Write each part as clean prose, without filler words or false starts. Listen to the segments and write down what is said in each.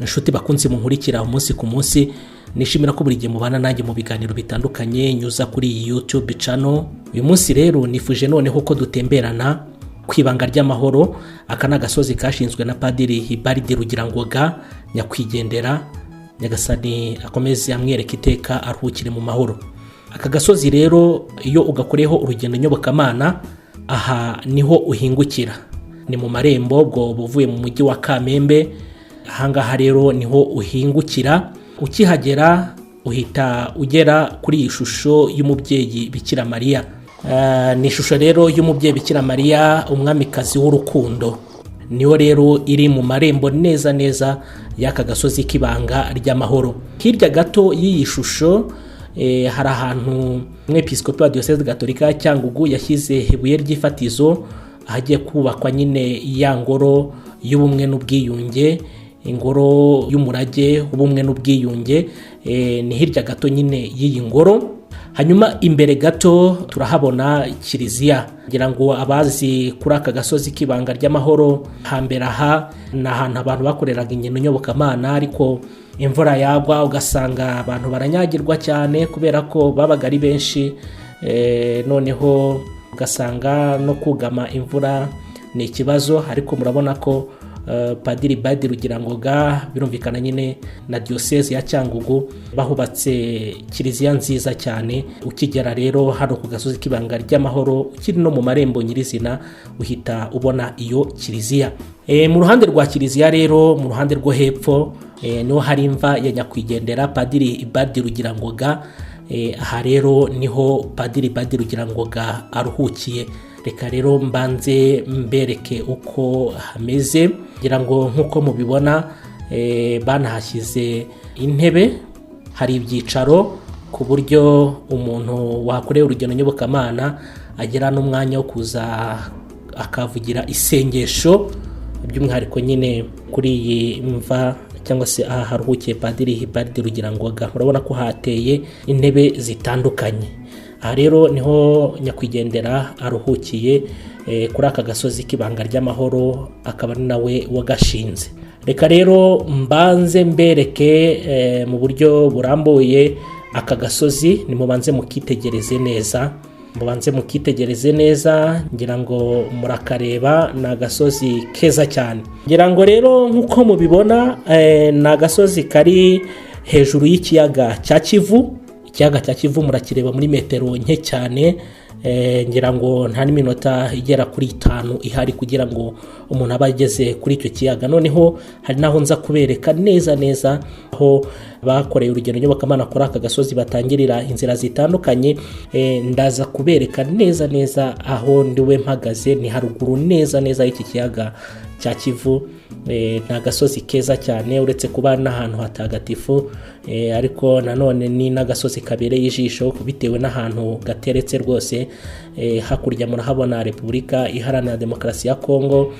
inshuti bakunze munkurikira umunsi ku munsi, nishimira ko buri gihe mubana nanjye mu biganiro bitandukanye nyuza kuri iyi YouTube channel. Uyu munsi rero nifuje noneho ko dutemberana kwibanga ry'amahoro, aka n'agasozi kashinzwe na Padiri Hibaridi Rugirangoga nyakwigendera, nyagasani akomeze amwereka iteka aruhukire mu mahoro. Aka gasozi rero iyo ugakoreho urugendo nyobokamana, aha niho uhingukira, ni mu marembo bwo buvuye mu mujyi wa Kamembe. Ahangaha rero niho uhingukira, ukihagera uhita ugera kuri iyi shusho y'umubyeyi Bikira Mariya. Ni ishusho rero y'umubyeyi Bikira Mariya, umwamikazi w'urukundo. Niyo rero iri mu marembo neza neza y'aka gasozi k'ibanga ry'amahoro. Hirya gato y'iyi shusho hari ahantu umwepiskopi wa Diocese Gatolika ya Cyangugu yashyize ibuye ry'ifatizo ahagiye kubakwa nyine ya ngoro y'ubumwe n'ubwiyunge, ingoro y'umurage w'ubumwe n'ubwiyunge. Ni hirya gato nyine y'iyi ngoro. Hanyuma imbere gato turahabona kiliziya. Ngira ngo abazi kuri aka gasozi k'ibanga ry'amahoro, hambere aha ni ahantu abantu bakoreraga ingendo nyobokamana, ariko imvura yagwa ugasanga abantu baranyagirwa cyane kubera ko babaga ari benshi. Noneho ugasanga no kugama imvura ni ikibazo, ariko murabona ko Padiri Hibaridi Rugirangoga birumvikana nyine na Diocese ya Cyangugu bahubatse kiliziya nziza cyane. Ukigera rero hano ku gasozi k'ibanga ry'amahoro, ukiri no mu marembo nyirizina, uhita ubona iyo kiliziya. Mu ruhande rwa kiliziya rero, mu ruhande rwo hepfo niho hari imva ya nyakwigendera Padiri Hibaridi Rugirangoga. Aha rero niho Padiri Hibaridi Rugirangoga aruhukiye. Reka rero mbanze mbereke uko hameze. Ngira ngo nk'uko mubibona banahashyize intebe, hari ibyicaro ku buryo umuntu wakoreye urugendo nyobokamana agera n'umwanya wo kuza akavugira isengesho, by'umwihariko nyine kuri iyi mva cyangwa se aha haruhukiye Padiri Hibaridi Rugirangoga. Urabona ko hateye intebe zitandukanye. Aha rero niho nyakwigendera aruhukiye kuri aka gasozi k'ibanga ry'amahoro, akaba ari nawe wagashinze. Reka rero mbanze mbereke mu buryo burambuye aka gasozi, nimubanze mukitegereze neza, ngira ngo murakareba. Ni agasozi keza cyane. Ngira ngo rero nk'uko mubibona ni agasozi kari hejuru y'ikiyaga cya Kivu. Ikiyaga cya Kivu murakireba muri metero nke cyane. Ngira ngo nta n'iminota igera kuri 5 ihari kugira ngo umuntu aba ageze kuri icyo kiyaga. Noneho hari naho nza kubereka neza neza aho bakoreye urugendo nyobokamana kuri aka gasozi batangirira inzira zitandukanye. Ndaza kubereka neza neza aho ndiwe mpagaze, ni haruguru neza neza y'iki kiyaga cya Kivu. Ni agasozi keza cyane, uretse kuba n'ahantu hatagatifu, ariko nanone ni n'agasozi kabereye ijisho bitewe n'ahantu gateretse rwose. Hakurya murahabona Repubulika Iharanira Demokarasi ya Kongo,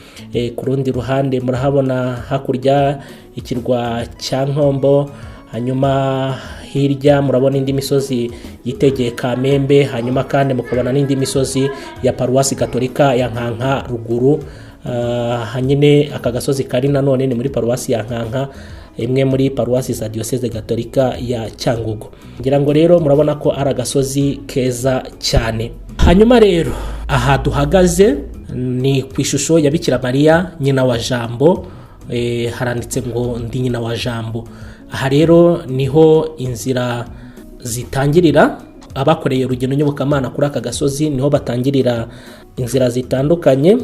ku rundi ruhande murahabona hakurya ikirwa cya Nkombo, hanyuma hirya murabona indi misozi yitegeye Kamembe, hanyuma kandi mukabona n'indi misozi ya Paruwasi Gatolika ya Nkanka ruguru. Hanyine aka gasozi kari nanone ni muri Paruwasi ya Nkanka, imwe muri paruwasi za Diocese Gatolika ya Cyangugu. Ngira ngo rero murabona ko ari agasozi keza cyane. Hanyuma rero aha duhagaze ni ku ishusho ya Bikira Mariya nyina wa Jambo. Haranditse ngo ndi nyina wa Jambo. Aha rero niho inzira zitangirira. Abakoreye urugendo nyobokamana kuri aka gasozi niho batangirira inzira zitandukanye.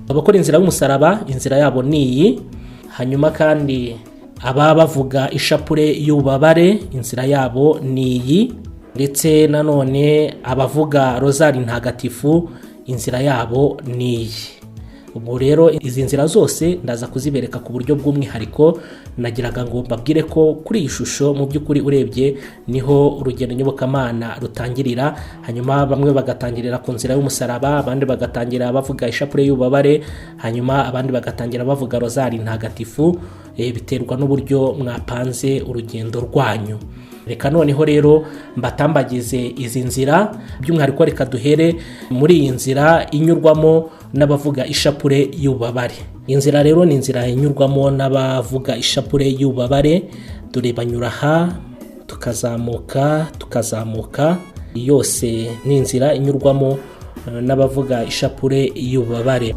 Abakora inzira y'umusaraba, inzira yabo ni iyi. Hanyuma kandi aba bavuga ishapure y'ububabare, inzira yabo ni iyi. Ndetse nanone abavuga rozari ntagatifu, inzira yabo ni iyi. Ubu rero izi nzira zose ndaza kuzibereka ku buryo bw'umwihariko. Nagiraga ngo mbabwire ko kuri iyi shusho mu by'ukuri urebye niho urugendo nyobokamana rutangirira. Hanyuma bamwe bagatangirira ku nzira y'umusaraba, abandi bagatangira bavuga ishapure y'ububabare, hanyuma abandi bagatangira bavuga rozari ntagatifu. Biterwa n'uburyo mwapanze urugendo rwanyu. Reka noneho rero mbatambagize izi nzira, by'umwihariko reka duhere muri iyi nzira inyurwamo n'abavuga ishapure y'ububabare. Inzira rero ni inzira inyurwamo n'abavuga ishapure y'ububabare, dore banyura aha tukazamuka, yose ni inzira inyurwamo n'abavuga ishapure y'ububabare.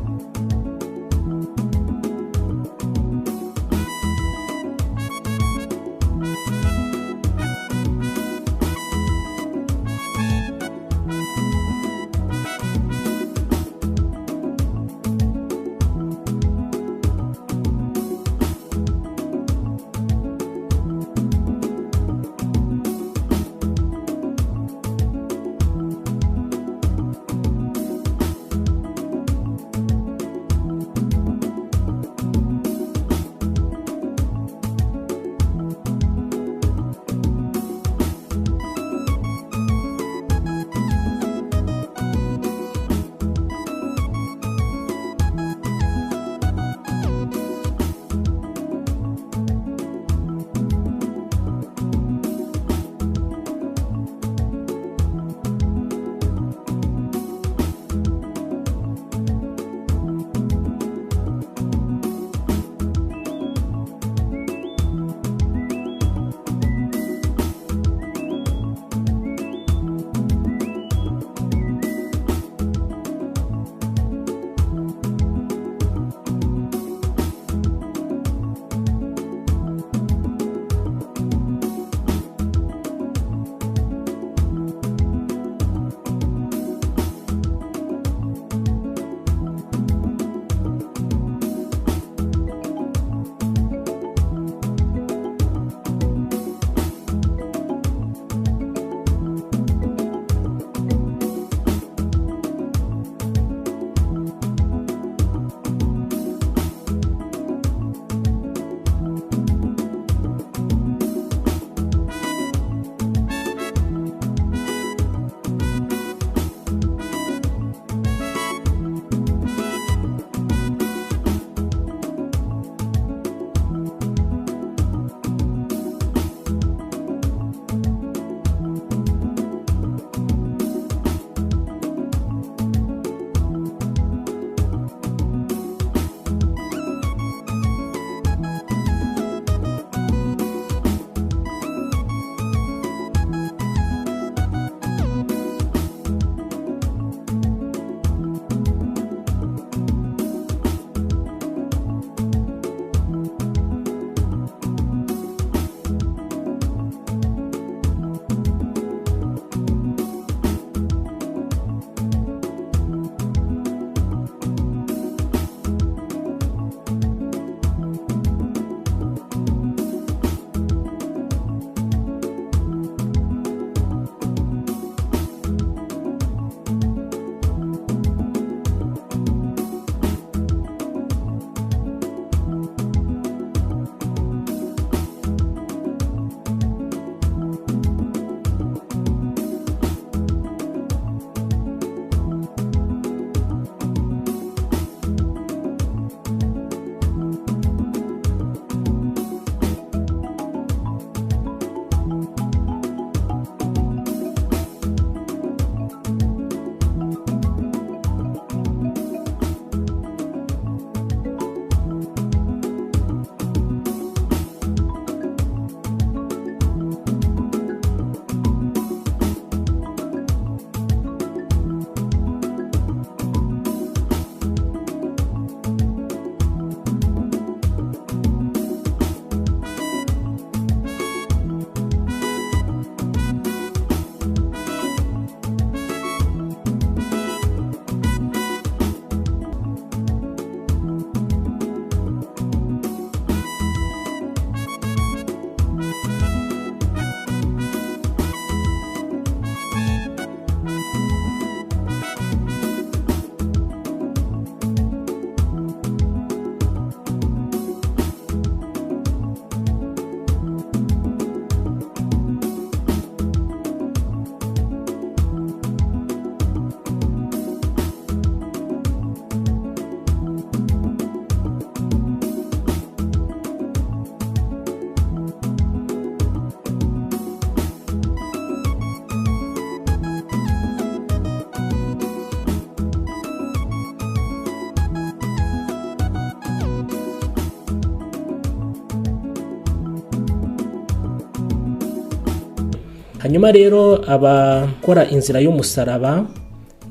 hanyuma rero abakora inzira y'umusaraba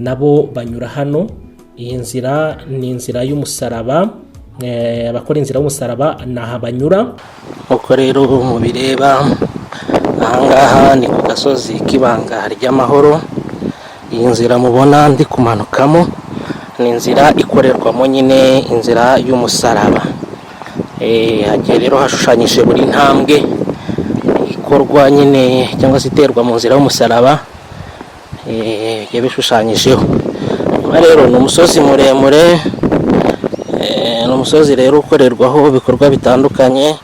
nabo banyura hano. Iyi nzira ni inzira y'umusaraba, abakora inzira y'umusaraba naha banyura. Uko rero mubireba ahangaha ni ku gasozi k'ibanga ry'amahoro. Iyi nzira mubona ndi kumanukamo ni inzira ikorerwamo nyine inzira y'umusaraba. Hagiye rero hashushanyije buri ntambwe ikorwa nyine cyangwa se iterwa mu nzira y'umusaraba, yabishushanyijeho. Rero ni umusozi muremure, ni umusozi rero ukorerwaho ibikorwa bitandukanye.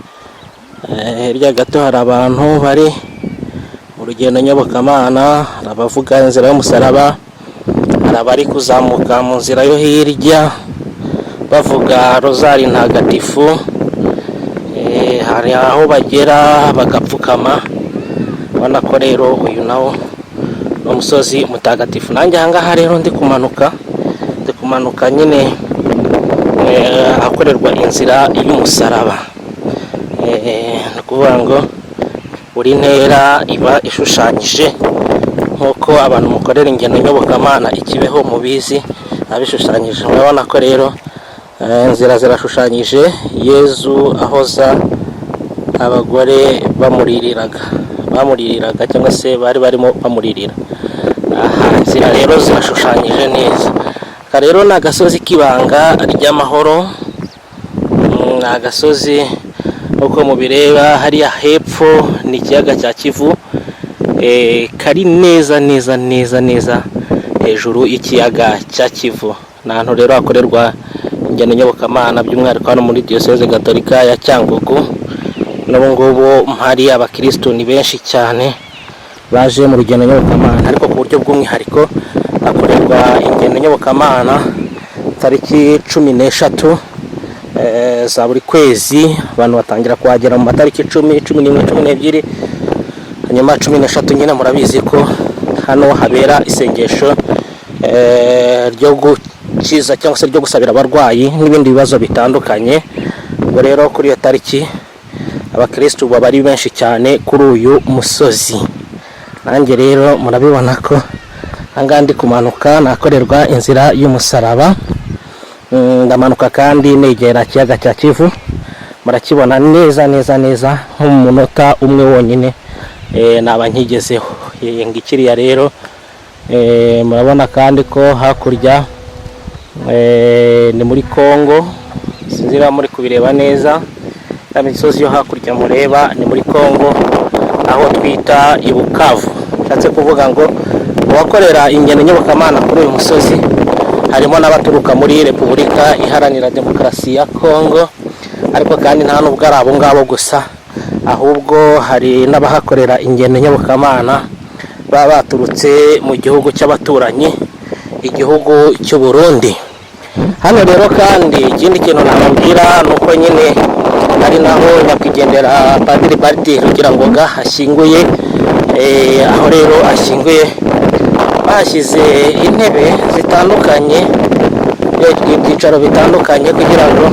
Hirya gato hari abantu bari mu rugendo nyobokamana, hari abavuga inzira y'umusaraba, hari abari kuzamuka mu nzira yo hirya bavuga rozari ntagatifu, hari aho bagera bagapfukama. Ubona ko rero uyu nawo ni umusozi mutagatifu. Nanjye ahangaha rero ndi kumanuka nyine ahakorerwa inzira y'umusaraba. Ni ukuvuga ngo buri ntera iba ishushanyije nk'uko abantu mukorera ingendo nyobokamana ikibeho mubizi abishushanyije. Murabona ko rero inzira zirashushanyije. Yezu ahoza abagore bamuririraga cyangwa se bari barimo bamuririra. Inzira rero zirashushanyije neza. Rero ni agasozi k'ibanga ry'amahoro, ni agasozi uko mubireba hariya hepfo ni ikiyaga cya Kivu, kari neza hejuru y'ikiyaga cya Kivu. Ni ahantu rero hakorerwa ingendo nyobokamana by'umwihariko hano muri diyoseze gatolika ya Cyangugu. N'ubu ngubu hari abakristo ni benshi cyane baje mu rugendo nyobokamana, ariko ku buryo bw'umwihariko hakorerwa ingendo nyobokamana tariki 13 za buri kwezi. Abantu batangira kuhagera mu matariki 10, 11, 12, hanyuma 13 nyine murabizi ko hano habera isengesho ryo gukiza cyangwa se ryo gusabira abarwayi n'ibindi bibazo bitandukanye. Ubwo rero kuri iyo tariki abakristo baba ari benshi cyane kuri uyu musozi. Nanjye rero murabibona ko ahangaha ndi kumanuka nakorerwa inzira y'umusaraba. Ndamanuka kandi negera ikiyaga cya Kivu, murakibona neza nk'umunota umwe wonyine naba nkigezeho. Ngikiriya rero murabona kandi ko hakurya ni muri Kongo, sinzira muri kubireba neza. Ya misozi yo hakurya mureba ni muri Kongo, aho twita i Bukavu. Nshatse kuvuga ngo abakorera ingendo nyobokamana kuri uyu musozi harimo n'abaturuka muri Repubulika Iharanira Demokarasi ya Kongo, ariko kandi nta nubwo ari abo ngabo gusa, ahubwo hari n'abahakorera ingendo nyobokamana baba baturutse mu gihugu cy'abaturanyi, igihugu cy'u Burundi. Hano rero kandi ikindi kintu nababwira ni uko nyine ari naho nyakwigendera Padiri Bardi Rugirangoga ashyinguye. Aho rero ashyinguye bashyize intebe zitandukanye, ibyicaro bitandukanye, kugira ngo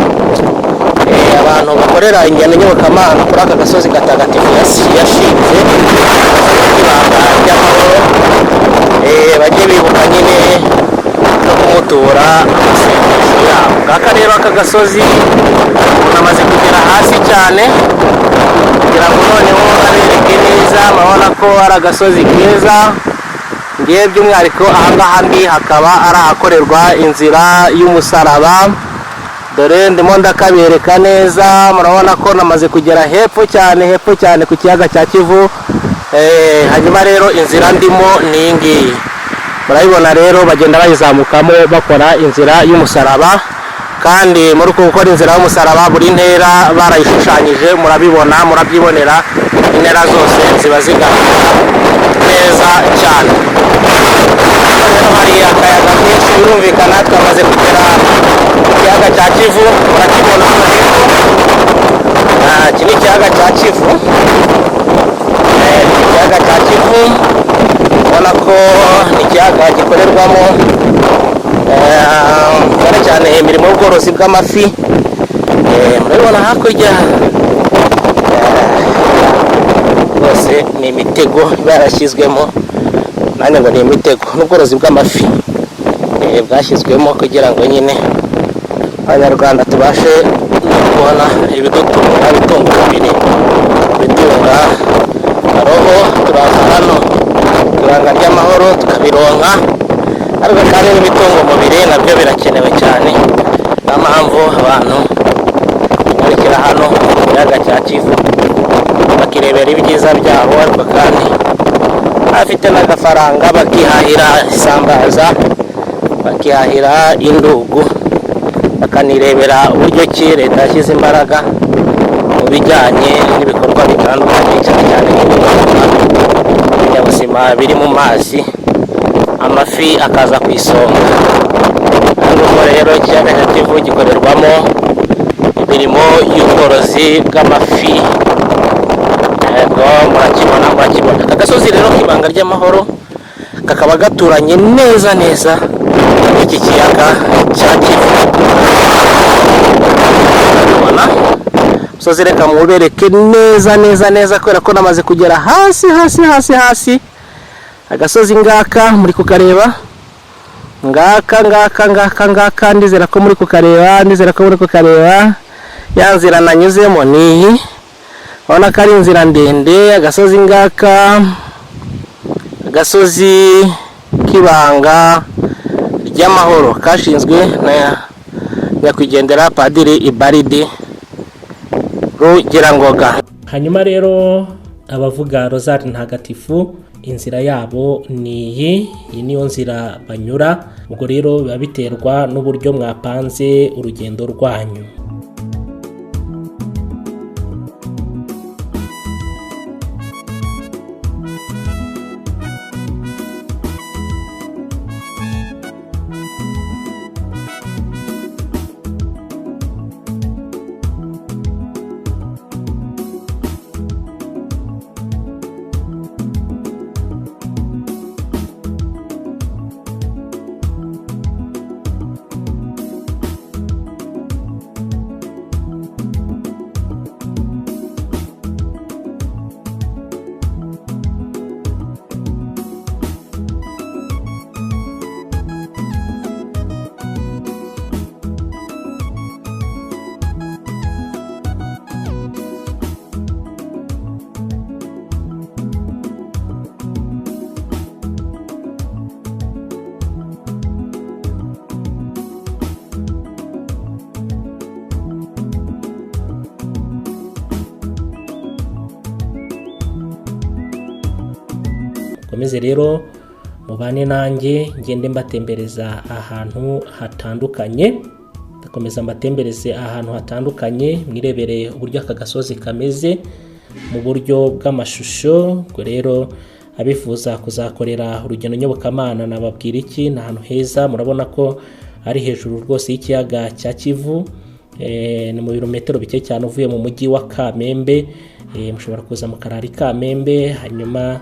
abantu bakorera ingendo nyobokamana kuri aka gasozi gatagatifu yashinze ibanga ry'amahoro bajye bibuka nyine no kumutura amasengesho yabo. Aka rero aka gasozi unamaze kugera hasi cyane kugira ngo noneho abereke neza. Murabona ko ari agasozi keza. Ngiye by'umwihariko ahangaha ndi hakaba ari ahakorerwa inzira y'umusaraba. Dore ndimo ndakabereka neza. Murabona ko namaze kugera hepfo cyane ku kiyaga cya Kivu. Hanyuma rero inzira ndimo ni iyi ngiyi, murabibona rero bagenda bayizamukamo bakora inzira y'umusaraba. Kandi muri uko gukora inzira y'umusaraba buri ntera barayishushanyije, murabibona, murabyibonera, intera zose ziba zigaragara neza cyane. Rero hari akayaga kenshi, birumvikana twamaze kugera ku kiyaga cya Kivu. Murakibona hano hepfo, iki ni ikiyaga cya Kivu. Ikiyaga cya Kivu ubona ko ni ikiyaga gikorerwamo cyane imirimo y'ubworozi bw'amafi. Murabibona hakurya rwose se ni imitego barashyizwemo, nanjye ngo ni imitego n'ubworozi bw'amafi bwashyizwemo kugira ngo nyine abanyarwanda tubashe kubona ibidutunga, bitunga umubiri, bitunga roho. Turaza hano ibanga ry'amahoro tukabironka, ariko kandi n'ibitunga umubiri nabyo birakenewe cyane. Niyo mpamvu abantu barikira hano mu kiyaga cya Kivu bakirebera ibyiza byaho, ariko kandi bafite n'agafaranga bakihahira isambaza, bakihahira indugu, bakanirebera uburyo ki leta yashyize imbaraga mu bijyanye n'ibikorwa bitandukanye, cyane cyane ibinyabuzima biri mu mazi, amafi akaza ku isonga. Hano rero ikiyaga cya Kivu gikorerwamo imirimo y'ubworozi bw'amafi. Murakibona. Aka gasozi rero k'ibanga ry'amahoro kakaba gaturanye neza n'iki kiyaga cya Kivu. Musozi reka mubereke neza kubera ko namaze kugera hasi. Agasozi ngaka muri kukareba, ngaka ndizera ko muri kukareba. Ya nzira nanyuzemo niyi, urabona ko ari inzira ndende. Agasozi ngaka, agasozi k'ibanga ry'amahoro kashinzwe na nyakwigendera Padiri Ibaridi Rugirangoga. Hanyuma rero abavuga rozari ntagatifu, inzira yabo iyi niyo nzira banyura. Ubwo rero biba biterwa n'uburyo mwapanze urugendo rwanyu. Komeze rero mubane nanjye ngende mbatembereza ahantu hatandukanye. Ndakomeza mbatembereze ahantu hatandukanye, mwirebere uburyo aka gasozi kameze mu buryo bw'amashusho. Ubwo rero abifuza kuzakorera urugendo nyobokamana nababwira iki, ni ahantu heza. Murabona ko ari hejuru rwose y'ikiyaga cya Kivu, ni mu birometero bike cyane uvuye mu mujyi wa Kamembe. Mushobora kuza mukarara i Kamembe, hanyuma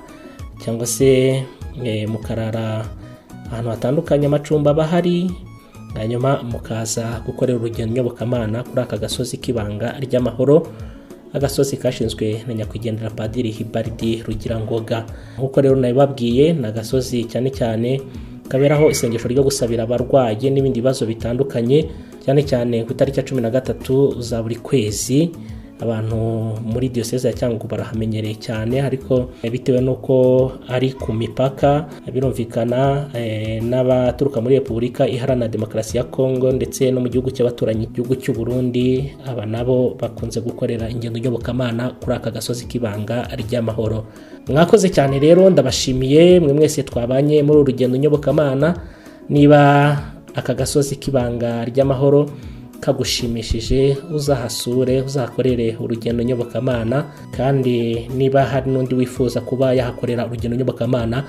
cyangwa se mukarara ahantu hatandukanye amacumbi bahari, hanyuma mukaza gukorera urugendo nyobokamana kuri aka gasozi k'ibanga ry'amahoro, agasozi kashinzwe na nyakwigendera Padiri Ibaridi Rugirangoga. Nk'uko rero nabibabwiye, ni agasozi cyane kaberaho isengesho ryo gusabira abarwayi n'ibindi bibazo bitandukanye, cyane ku itariki ya 13 za buri kwezi. Abantu muri diocese ya Cyangugu barahamenyereye cyane, ariko bitewe nuko ari ku mipaka, birumvikana n'abaturuka muri Repubulika Iharanira Demokarasi ya Kongo ndetse no mu gihugu cy'abaturanyi, igihugu cy'u Burundi, aba nabo bakunze gukorera ingendo nyobokamana kuri aka gasozi k'ibanga ry'amahoro. Mwakoze cyane rero, ndabashimiye mwe mwese twabanye muri urugendo nyobokamana. Niba aka gasozi k'ibanga ry'amahoro kagushimishije, uzahasure, uzakorere urugendo nyobokamana. Kandi niba hari n'undi wifuza kuba yahakorera urugendo nyobokamana,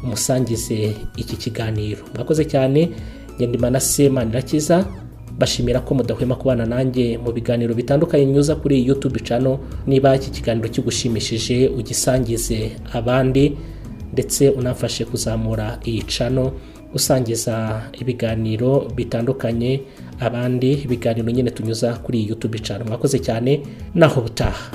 umusangize iki kiganiro. Mwakoze cyane, ngende Manase Manirakiza, bashimira ko mudahwema kubana nanjye mu biganiro bitandukanye nyuza kuri YouTube channel. Niba iki kiganiro kigushimishije, ugisangize abandi, ndetse unafashe kuzamura iyi channel usangiza ibiganiro bitandukanye abandi, ibiganiro nyine tunyuza kuri YouTube channel. Mwakoze cyane, naho butaha.